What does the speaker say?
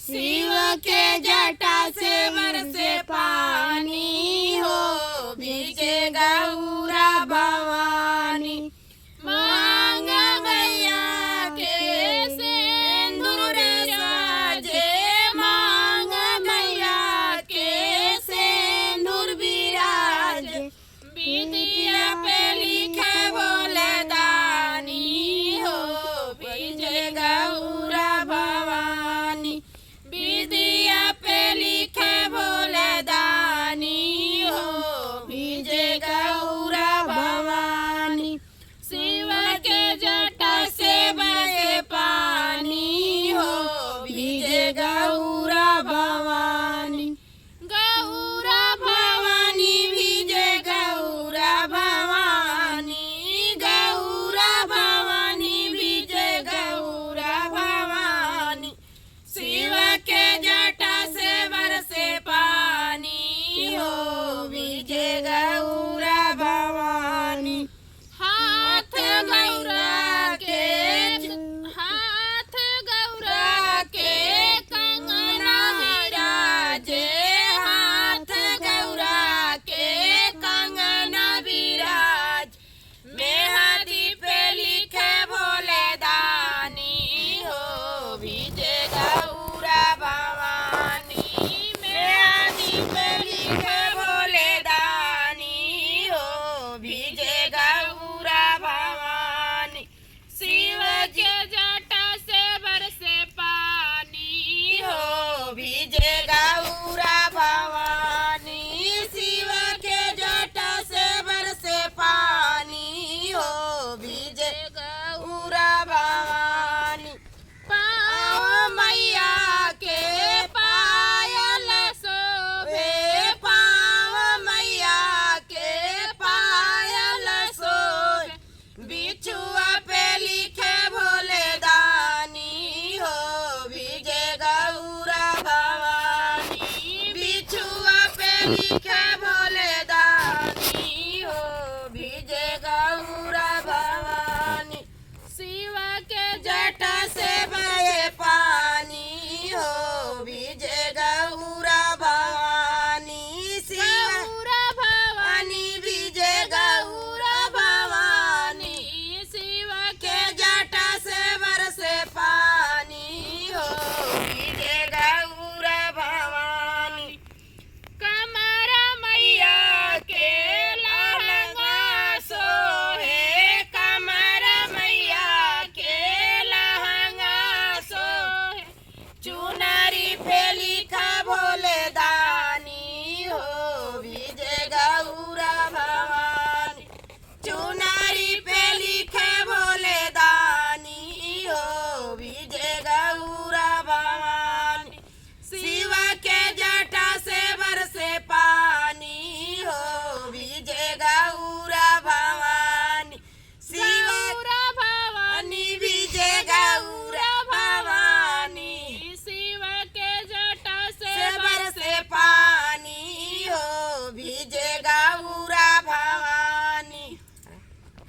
शिव के जटा से बरसे पानी हो, भीजे गौरा भवानी। मांग मैया के सिंदूर साजे, मांग मैया के सिंदूर विराजे। बिटिया पे लिखे बोले दानी हो, भीजे गौरा भवानी। बिटिया पे लिखे बोले दानी हो, भीजे गौरा भवानी। शिव के जटा से बहे पानी हो, भीजे गौरा भवानी। गौरा भवानी भीजे गौरा भवानी, गौरा भवानी भीजे गौरा भवानी। शिव के जटा से बरसे पानी हो, भीजे गौरा भवानी। हाथ गौरा के कंगना विराजे, हाथ गौरा के कंगना विराज। मेहंदी पे लिखे भोले दानी हो, भीजे गौरा भवानी। मेहंदी पे लिखे भोले दानी हो, भीजे गौरा भवानी। शिव के जटा से बरसे पानी हो, भीजे गौरा भवानी। शिव के जटा से बरसे पानी हो, भीजे गौरा भवानी। पाँव मैया के पायल शोभे, पाँव मैया के पायल शोभे। बिछुआ पे लिखे भोले दानी हो, भीजे गौरा भवानी। बिछुआ पे लिखे भोले दानी हो, भीजे गौरा भवानी। शिव के जटा से बहे पानी हो, भीजे गौरा भवानी। गौरा भवानी भीजे गौरा भवानी। शिव के जटा से बरसे पानी हो, भीजे गौरा भवानी। कमर मैया के लहंगा सोहे, कमर मैया के लहंगा सोहे। चुनरी पे लिखा भोले दानी हो, भीजे गौरा भवानी। चुनरी पे लिखे भोले दानी हो, भीजे गौरा भवानी। शिव के जटा से बरसे पानी हो, भीजे गौरा भवानी। गौरा भवानी भीजे गौरा भवानी। शिव के जटा से बरसे पानी हो, भीजे